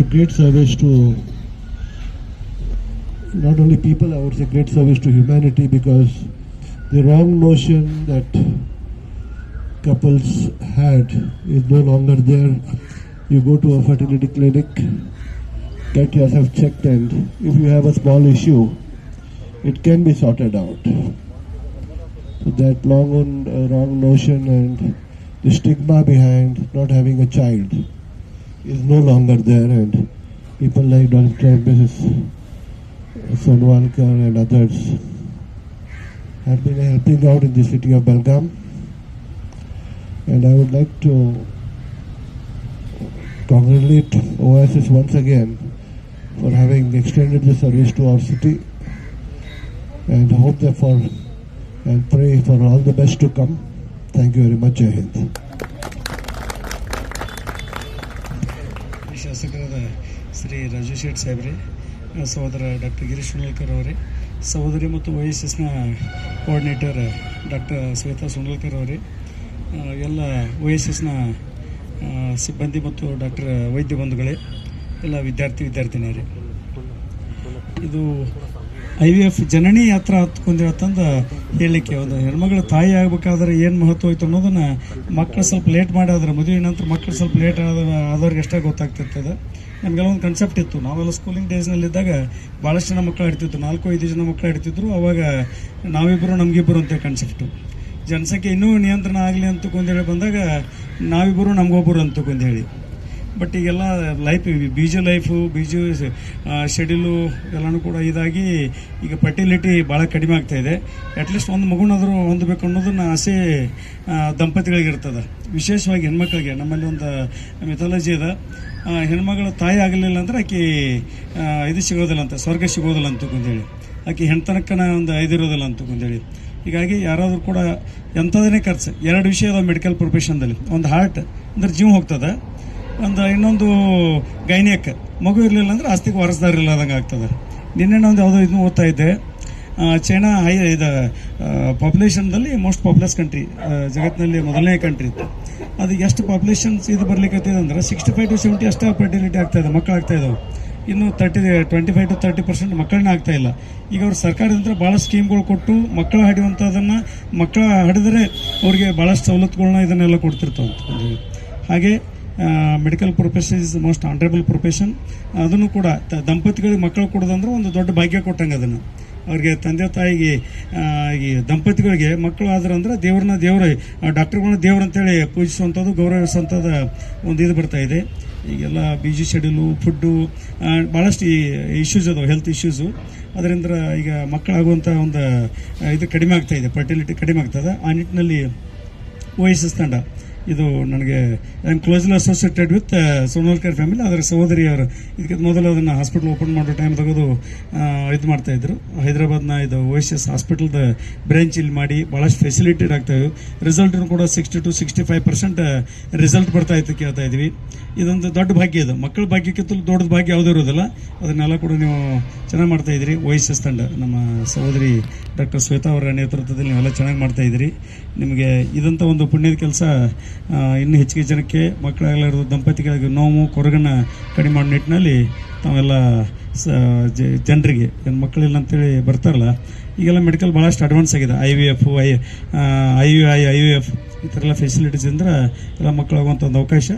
a great service to not only people, I would say great service to humanity, because the wrong notion that couples had is no longer there. You go to a fertility clinic, get yourself checked, and if you have a small issue, it can be sorted out. So that wrong notion and the stigma behind not having a child is no longer there, and people like Dr. Mrs. Sonwalkar and others have been helping out in the city of Belgaum, and I would like to congratulate OSS once again for having extended the service to our city, and hope therefore and pray for all the best to come. Thank you very much. Jai Hind. ಶಾಸಕರಾದ ಶ್ರೀ ರಾಜು ಶೇಟ್ ಸಾಹೇಬ್ರೆ, ಸಹೋದರ doctor Girish ಸುನಲ್ಕರ್ ಅವರೇ, ಸಹೋದರಿ ಮತ್ತು OSSನ coordinator doctor Shweta ಸುನಲ್ಕರ್ ಅವರೇ, ಎಲ್ಲ OSSನ ಸಿಬ್ಬಂದಿ ಮತ್ತು ಡಾಕ್ಟರ್ ವೈದ್ಯ ಬಂಧುಗಳೇ, ಎಲ್ಲ ವಿದ್ಯಾರ್ಥಿನಿಯರೇ, ಇದು IVF ಜನನಿ ಯಾತ್ರಾ ಹತ್ಕೊಂಡಿರತ್ತಂದು ಹೇಳಲಿಕ್ಕೆ, ಒಂದು ಹೆಣ್ಮಗಳು ತಾಯಿ ಆಗಬೇಕಾದ್ರೆ ಏನು ಮಹತ್ವ ಐತೆ ಅನ್ನೋದನ್ನು ಮಕ್ಕಳು ಸ್ವಲ್ಪ ಲೇಟ್ ಮಾಡಾದ್ರೆ, ಮದುವೆ ನಂತರ ಮಕ್ಕಳು ಸ್ವಲ್ಪ ಲೇಟ್ ಆದವ್ರಿಗೆ ಅಷ್ಟೇ ಗೊತ್ತಾಗ್ತಿರ್ತದೆ. ನಮಗೆಲ್ಲ ಒಂದು ಕನ್ಸೆಪ್ಟ್ ಇತ್ತು, ನಾವೆಲ್ಲ ಸ್ಕೂಲಿಂಗ್ ಡೇಸ್ನಲ್ಲಿದ್ದಾಗ ಭಾಳಷ್ಟು ಜನ ಮಕ್ಕಳು ಆಡ್ತಿದ್ರು, 4-5 ಜನ ಮಕ್ಕಳು ಆಡ್ತಿದ್ರು. ಅವಾಗ ನಾವಿಬ್ಬರು ನಮಗಿಬ್ಬರು ಅಂತ ಕಾನ್ಸೆಪ್ಟು. ಜನಸಂಖ್ಯೆ ಇನ್ನೂ ನಿಯಂತ್ರಣ ಆಗಲಿ ಅಂತಕೊಂದೇಳಿ ಬಂದಾಗ ನಾವಿಬ್ಬರು ನಮಗೊಬ್ಬರು ಅಂತಕೊಂದೇಳಿ. ಬಟ್ ಈಗೆಲ್ಲ ಲೈಫ್ ಬೀಜ ಶೆಡ್ಯೂಲು ಎಲ್ಲನೂ ಕೂಡ ಇದಾಗಿ ಈಗ ಫರ್ಟಿಲಿಟಿ ಭಾಳ ಕಡಿಮೆ ಆಗ್ತಾಯಿದೆ. ಅಟ್ಲೀಸ್ಟ್ ಒಂದು ಮಗುನಾದರೂ ಹೊಂದಬೇಕು ಅನ್ನೋದನ್ನು ಆಸೆ ದಂಪತಿಗಳಿಗಿರ್ತದೆ, ವಿಶೇಷವಾಗಿ ಹೆಣ್ಮಕ್ಳಿಗೆ. ನಮ್ಮಲ್ಲಿ ಒಂದು ಮಿಥಾಲಜಿ ಇದೆ, ಹೆಣ್ಮಗಳು ತಾಯಿ ಆಗಲಿಲ್ಲ ಅಂದ್ರೆ ಆಕೆ ಇದು ಸಿಗೋದಿಲ್ಲ ಅಂತ, ಸ್ವರ್ಗ ಸಿಗೋದಿಲ್ಲ ಅಂತಕೊಂದೇಳಿ, ಆಕೆ ಹೆಣ್ತನಕ್ಕನ ಒಂದು ಇದಿರೋದಿಲ್ಲ ಅಂತಕೊಂದೇಳಿ. ಹೀಗಾಗಿ ಯಾರಾದರೂ ಕೂಡ ಎಂಥದನ್ನೇ ಖರ್ಚು, 2 ವಿಷಯ ಅದಾವೆ ಮೆಡಿಕಲ್ ಪ್ರೊಫೆಷನ್ದಲ್ಲಿ. ಒಂದು ಹಾರ್ಟ್ ಅಂದ್ರೆ ಜೀವ ಹೋಗ್ತದೆ, ಇನ್ನೊಂದು ಗೈನಿಯಕ್, ಮಗು ಇರಲಿಲ್ಲ ಅಂದ್ರೆ ಆಸ್ತಿಗೆ ವಾರಸ್ದಾರ ಇಲ್ಲದಂಗೆ ಆಗ್ತದೆ. ನಿನ್ನೆ ಒಂದು ಯಾವುದೋ ಇದನ್ನು ಓದ್ತಾ ಇದ್ದೆ, ಚೈನಾ ಇದು ಪಾಪ್ಯುಲೇಷನ್ದಲ್ಲಿ ಮೋಸ್ಟ್ ಪಾಪ್ಯುಲಸ್ ಕಂಟ್ರಿ, ಜಗತ್ತಿನಲ್ಲಿ ಮೊದಲನೇ ಕಂಟ್ರಿ ಇತ್ತು. ಅದು ಎಷ್ಟು ಪಾಪ್ಯುಲೇಷನ್ಸ್ ಇದು ಬರ್ಲಿಕ್ಕೆ ಅಂದ್ರೆ 65 to 70 ಅಷ್ಟೇ ಫರ್ಟಿಲಿಟಿ ಆಗ್ತಾಯಿದೆ, ಮಕ್ಕಳು ಆಗ್ತಾಯಿದ್ದಾವೆ. ಇನ್ನು 25 to 30% ಮಕ್ಕಳನ್ನ ಆಗ್ತಾ ಇಲ್ಲ. ಈಗ ಅವ್ರು ಸರ್ಕಾರದಿಂದ ಭಾಳ ಸ್ಕೀಮ್ಗಳು ಕೊಟ್ಟು ಮಕ್ಕಳು ಹಡಿಯುವಂಥದ್ದನ್ನು, ಮಕ್ಕಳು ಹಡಿದ್ರೆ ಅವ್ರಿಗೆ ಭಾಳಷ್ಟು ಸವಲತ್ತುಗಳನ್ನ ಇದನ್ನೆಲ್ಲ ಕೊಡ್ತಿರ್ತಾವೆ. ಹಾಗೆ medical profession is most honourable profession. ಅದನ್ನು ಕೂಡ ದಂಪತಿಗಳಿಗೆ ಮಕ್ಕಳು ಕೊಡೋದಂದ್ರೆ ಒಂದು ದೊಡ್ಡ ಭಾಗ್ಯ ಕೊಟ್ಟಂಗೆ. ಅದನ್ನು ಅವ್ರಿಗೆ ತಂದೆ ತಾಯಿಗೆ ಈ ದಂಪತಿಗಳಿಗೆ ಮಕ್ಕಳು ಆದ್ರಂದ್ರೆ ದೇವ್ರ ಡಾಕ್ಟರ್ಗಳನ್ನ ದೇವ್ರ ಅಂತೇಳಿ ಪೂಜಿಸುವಂಥದ್ದು, ಗೌರವಿಸುವಂಥದ್ದು ಒಂದು ಇದು ಬರ್ತಾಯಿದೆ. ಈಗೆಲ್ಲ ಬಿಜಿ ಶೆಡ್ಯೂಲು, ಫುಡ್ಡು, ಭಾಳಷ್ಟು ಇಶ್ಯೂಸ್ ಅದಾವೆ, ಹೆಲ್ತ್ ಇಶ್ಯೂಸು. ಅದರಿಂದ ಈಗ ಮಕ್ಕಳಾಗುವಂಥ ಒಂದು ಇದು ಕಡಿಮೆ ಆಗ್ತಾಯಿದೆ, ಫರ್ಟಿಲಿಟಿ ಕಡಿಮೆ ಆಗ್ತದೆ. ಆ ನಿಟ್ಟಿನಲ್ಲಿ OSS ತಂಡ ಇದು ನನಗೆ I am closely associated with Sonalkar family. ಅದರ ಸಹೋದರಿಯವರು ಇದಕ್ಕೆ ಮೊದಲು ಅದನ್ನು ಹಾಸ್ಪಿಟಲ್ ಓಪನ್ ಮಾಡೋ ಟೈಮ್ ತೆಗೆದು ಇದು ಮಾಡ್ತಾಯಿದ್ರು. ಹೈದರಾಬಾದ್ನ ಇದು OSS ಹಾಸ್ಪಿಟಲ್ದ ಬ್ರಾಂಚ್ ಇಲ್ಲಿ ಮಾಡಿ ಭಾಳಷ್ಟು ಫೆಸಿಲಿಟೇಡ್ ಆಗ್ತಾಯಿದ್ವು. ರಿಸಲ್ಟ್ನು ಕೂಡ 60 to 65% ರಿಸಲ್ಟ್ ಬರ್ತಾಯಿತ್ತು ಕೇಳ್ತಾ ಇದ್ವಿ. ಇದೊಂದು ದೊಡ್ಡ ಭಾಗ್ಯ. ಇದು ಮಕ್ಕಳ ಭಾಗ್ಯಕ್ಕಿಂತಲೂ ದೊಡ್ಡ ಭಾಗ್ಯ ಯಾವುದೂ ಇರೋದಿಲ್ಲ. ಅದನ್ನೆಲ್ಲ ಕೂಡ ನೀವು ಚೆನ್ನಾಗಿ ಮಾಡ್ತಾಯಿದ್ರಿ. OSS ತಂಡ, ನಮ್ಮ ಸಹೋದರಿ ಡಾಕ್ಟರ್ ಶ್ವೇತಾ ಅವರ ನೇತೃತ್ವದಲ್ಲಿ ನೀವೆಲ್ಲ ಚೆನ್ನಾಗಿ ಮಾಡ್ತಾಯಿದ್ರಿ. ನಿಮಗೆ ಇದಂಥ ಒಂದು ಪುಣ್ಯದ ಕೆಲಸ ಇನ್ನೂ ಹೆಚ್ಚಿಗೆ ಜನಕ್ಕೆ, ಮಕ್ಕಳಾಗಲಾರದು ದಂಪತಿಗಳಿಗೆ ನೋವು ಕೊರಗನ್ನು ಕಡಿಮೆ ಮಾಡೋ ನಿಟ್ಟಿನಲ್ಲಿ ತಾವೆಲ್ಲ ಜನರಿಗೆ ಏನು ಮಕ್ಕಳಿಲ್ಲ ಅಂತೇಳಿ ಬರ್ತಾರಲ್ಲ, ಈಗೆಲ್ಲ ಮೆಡಿಕಲ್ ಭಾಳಷ್ಟು ಅಡ್ವಾನ್ಸ್ ಆಗಿದೆ. IVF, IUI, IVF ಈ ಥರ ಎಲ್ಲ ಫೆಸಿಲಿಟೀಸ್ ಅಂದ್ರೆ ಎಲ್ಲ ಮಕ್ಕಳಾಗುವಂಥ ಒಂದು ಅವಕಾಶ